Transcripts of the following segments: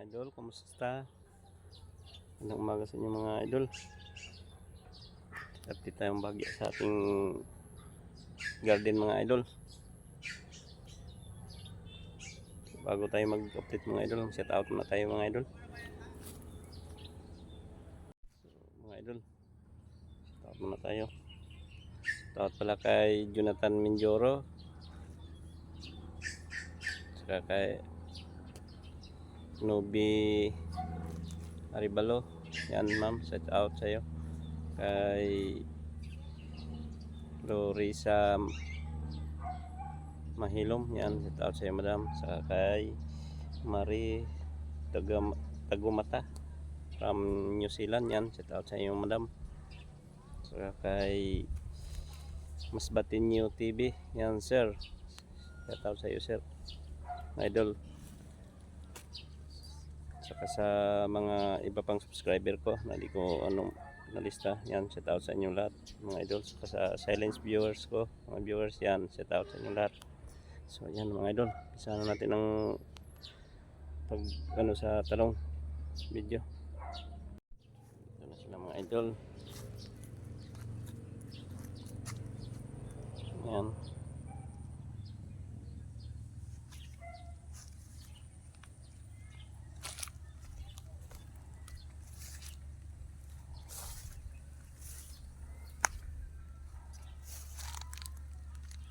Idol, kumusta? Magandang umaga sa inyo mga idol. Update tayong bagyo sa ating garden mga idol. Bago tayo mag-update mga idol, set out na tayo mga idol. Mga idol, set out muna tayo. Set out pala kay Jonathan Minjoro, saka kay Nobi Aribalo. Yan ma'am, set out sa'yo. Kay Lorisa Mahilom, yan, set out sa'yo madam. Saka kay Marie Tagumata from New Zealand, yan, set out sa'yo madam. Saka kay Masbatinyo TV, yan sir, set out sa'yo sir, idol. Saka sa mga iba pang subscriber ko na di ko nalista, yan, set out sa inyong lahat mga idol. Saka sa silence viewers ko, mga viewers, yan, set out sa inyong lahat. So yan mga idol, isa na natin ang pag sa talong video. Ito na sila mga idol. Yan.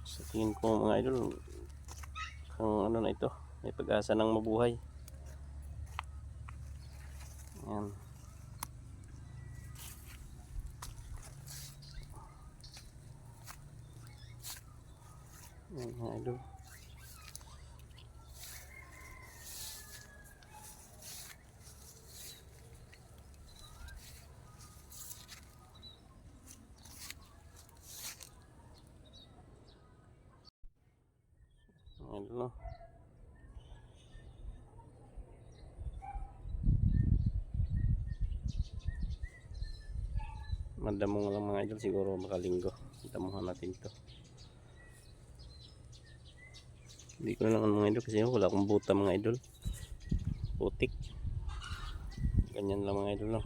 Sa tingin ko mga idol, ang na ito, may pag-asa ng mabuhay. Yan. Yan mga idol. Idol, no? Madamong lang mga idol, siguro makalinggo damuhan natin ito. Hindi ko na lang mga idol kasi wala akong buta mga idol, putik, ganyan lang mga idol, no?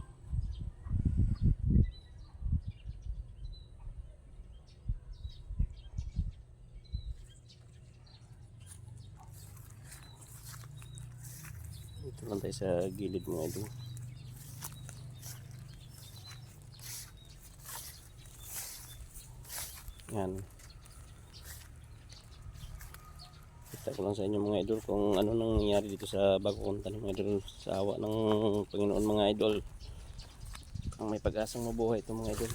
Ito lang tayo sa gilid mga idol. Yan. Kita ko lang sa inyo mga idol kung ano nang nangyari dito sa bago kong tanim mga idol. Sa awa ng Panginoon mga idol, ang may pag-asang mabuhay ito mga idol.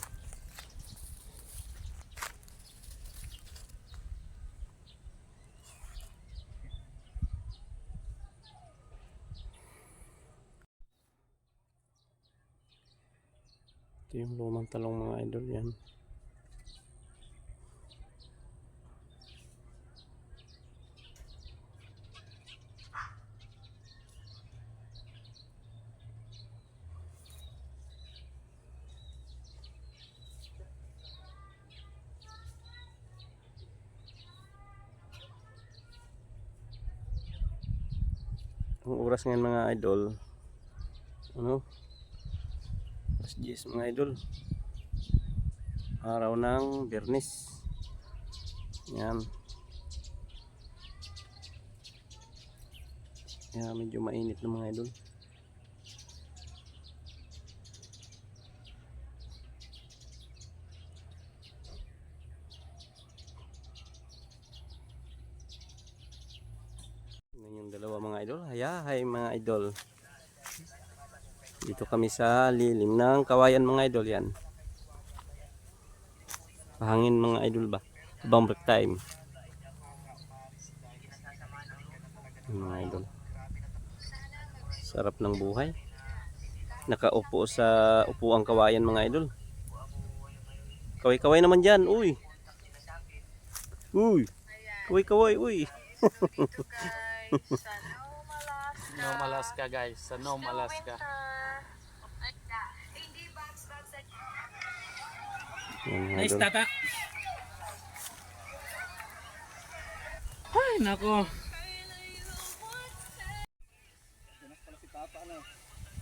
Ito yung lumang talong mga idol, yan. Ang oras ngayon mga idol, alas 10 mga idol, araw ng Biyernes. Yan. Yan, medyo mainit na mga idol. Yan yung dalawa mga idol. Hi mga idol. Dito kami sa lilim ng kawayan mga idol, yan. Pahangin mga idol ba? Habang break time. Yan mga idol. Sarap ng buhay. Nakaupo sa upuang kawayan mga idol. Kaway-kaway naman dyan. Uy. Uy. Kaway-kaway. Uy. Nome, Alaska guys, sa Nome, Alaska. Nice tata. Ay nako.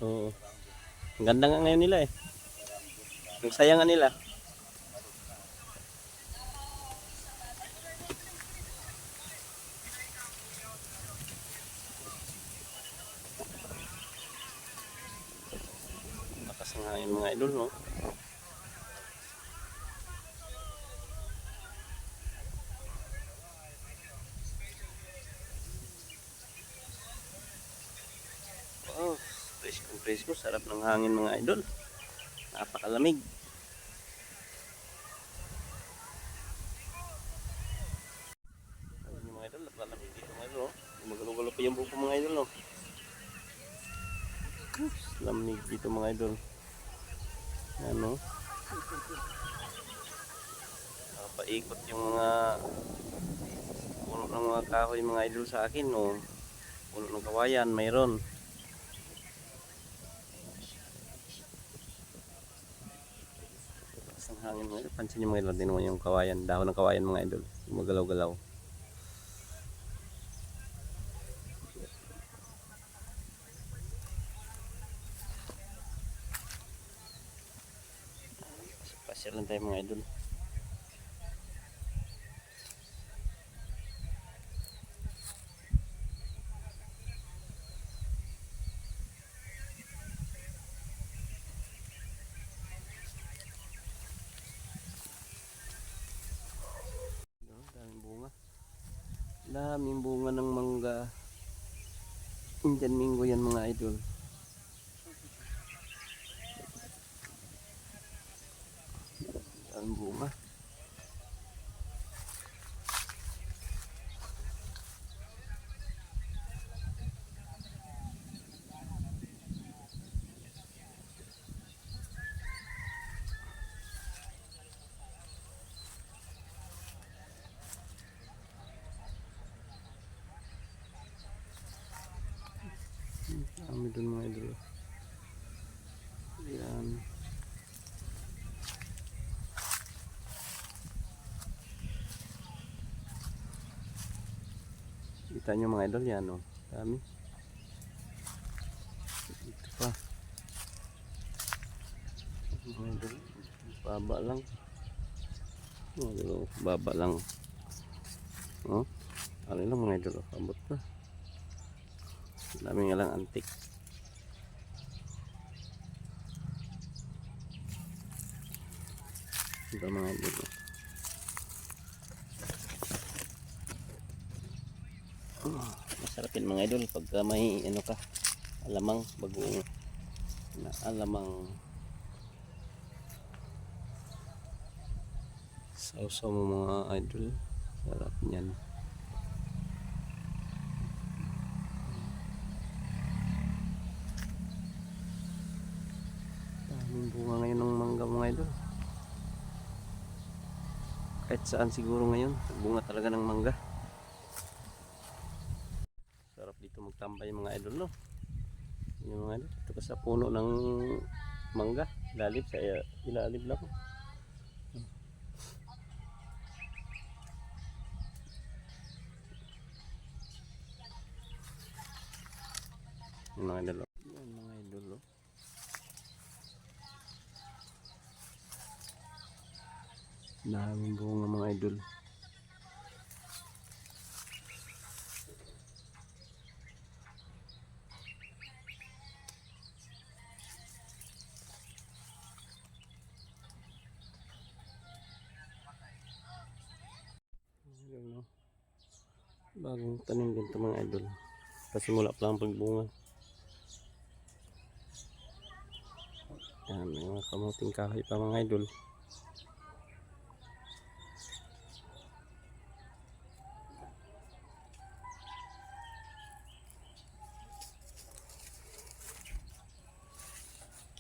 Oo. Ang ganda nga ngayon nila eh. Ang saya nga nila. Lakas ng hangin mga idol, no? Oh, presko, sarap ng hangin mga idol. Napakalamig. Ayun yung mga idol, napalamig dito mga idol, oh. Gumagalaw-galaw pa yung buko mga idol, no? Lamig dito mga idol. Ano? Paikot yung mga puno ng mga kahoy mga idol sa akin, no? Puno ng kawayan, mayroon. Ang hangin mga idol. Pansin nyo mga idol, din naman yung kawayan, dahon ng kawayan mga idol. Gumagalaw-galaw. Pasyal lang tayo mga idol. Daming bunga. Daming bunga ng mangga. Indian Mingo yan mga idol. Daming bunga. Dami dun mga idol. Yan. Kita nyo mga idol yan, oh. Dami. Ito pa. Mga idol. Baba lang. Mga idol, oh. Baba lang. Oh. Ano lang mga idol, oh. Abot pa. Dami nga lang antik. Ito mga idol, oh. Masarap yun mga idol pagka may ano ka, alamang, bagong na alamang sausaw mo mga idol, sarap niyan. Daming bunga ngayon ng mangga mga idol, kahit saan siguro ngayon bunga talaga ng mangga. Sarap dito magtambay mga idol, no? Yung mga idol, ito ka sa puno ng mangga, ilalim sa ilalim lang. Yung mga idol, yan mga idol, oh. Daming bunga mga idol. Idol, no? Bagong tanim din ito mga idol, kasi mula pa lang pagbunga. Yan, may mga kamuting kahoy pa mga idol.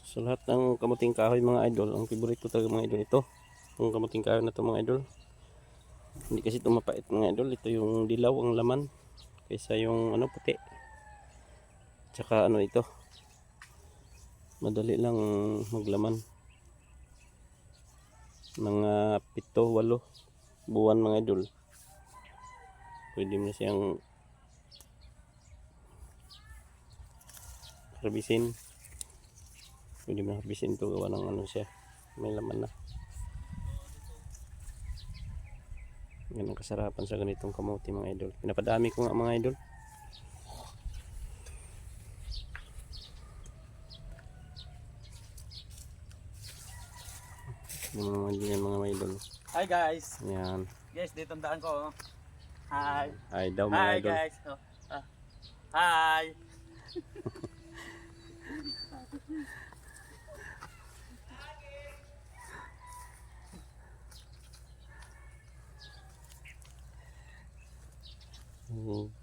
So lahat ng kamuting kahoy mga idol, ang favorite ko talaga mga idol ito. Yung kamuting kahoy na ito mga idol. Hindi kasi ito mapait mga idol. Ito yung dilaw ang laman kaysa yung ano puti. Tsaka ano ito, madali lang maglaman. Mga 7-8 buwan mga idol, pwede mo na siyang harbisin. Pwede mo harbisin ito, gawa ng ano siya, may laman na. Yan ang kasarapan sa ganitong kamote mga idol. Pinapadami ko nga mga idol. Yung mga idol. Hi guys. Yan. Guys, dito ang daan ko. Oh. Hi. Ay daw mga Hi idol. guys. Oh. Hi.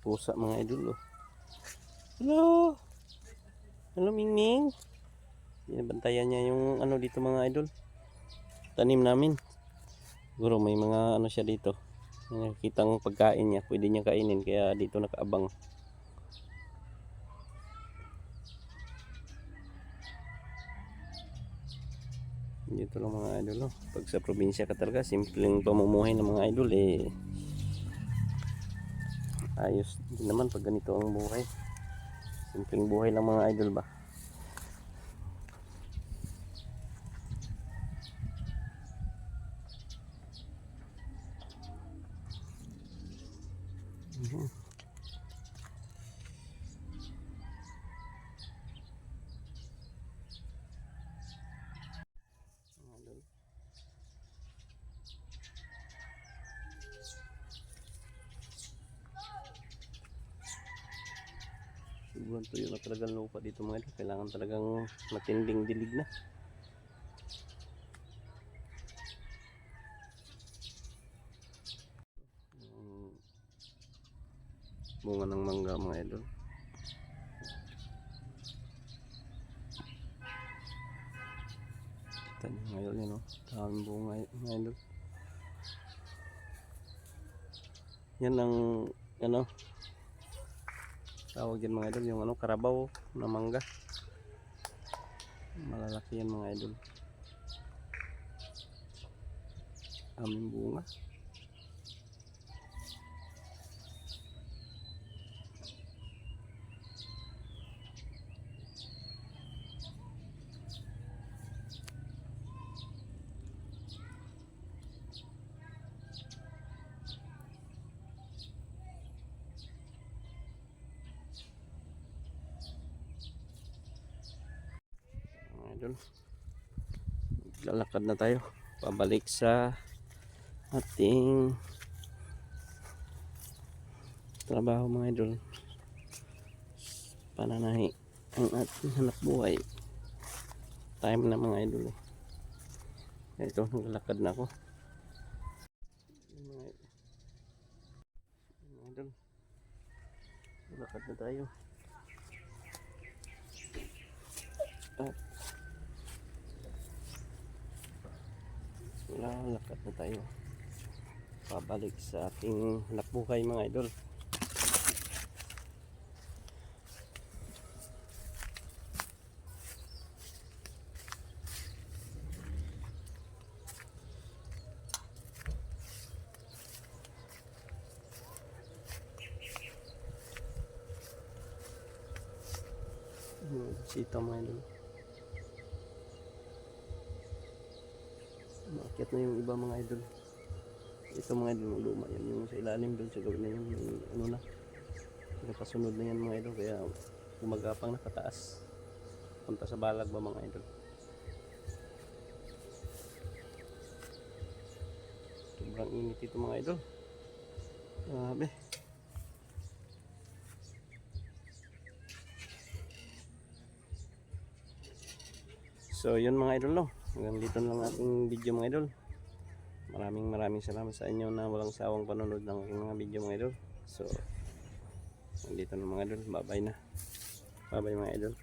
Pusa mga idol. Oh. Hello. Hello Mingming. Binabantayan niya yung ano dito mga idol. Tanim namin. Siguro may mga ano siya dito. Nakikitang pagkain niya, pwede niya kainin kaya dito nakaabang. Dito lang mga idol. Oh. Pag sa probinsya ka talaga, simpleng pamumuhay ng mga idol eh. Ayos din naman pag ganito ang buhay. Simpleng buhay lang mga idol ba. Siguro tuyo na talagang lupa dito mga idol. Kailangan talagang matinding dilig na. Bunga ng mangga mga idol. Kita nyo ngayon yun, oh. Daming bunga mga idol. Yan ang ano tawag yan mga idol, yung ano karabaw na mangga. Malalaki yan mga idol. Aming bunga. Idol, lalakad na tayo pabalik sa ating trabaho mga idol. Pananahi ang ating hanap buhay. Time na mga idol. Ito, naglalakad na ako mga idol. Lalakad na tayo at lalakad na tayo pabalik sa ating hanap buhay mga idol. Sita mga idol. Maakyat na yung iba mga idol. Ito mga idol, luma yan yung sa ilalim doon, siguro na yung ano na, nakasunod na yan mga idol, kaya gumagapang nakataas punta sa balag ba mga idol. Sobrang init ito mga idol, grabe. So yun mga idol, no, hanggang dito lang ating video mga idol. Maraming salamat sa inyo na walang sawang panonood ng aking mga video mga idol. So dito na mga idol, bye bye na. Bye bye mga idol.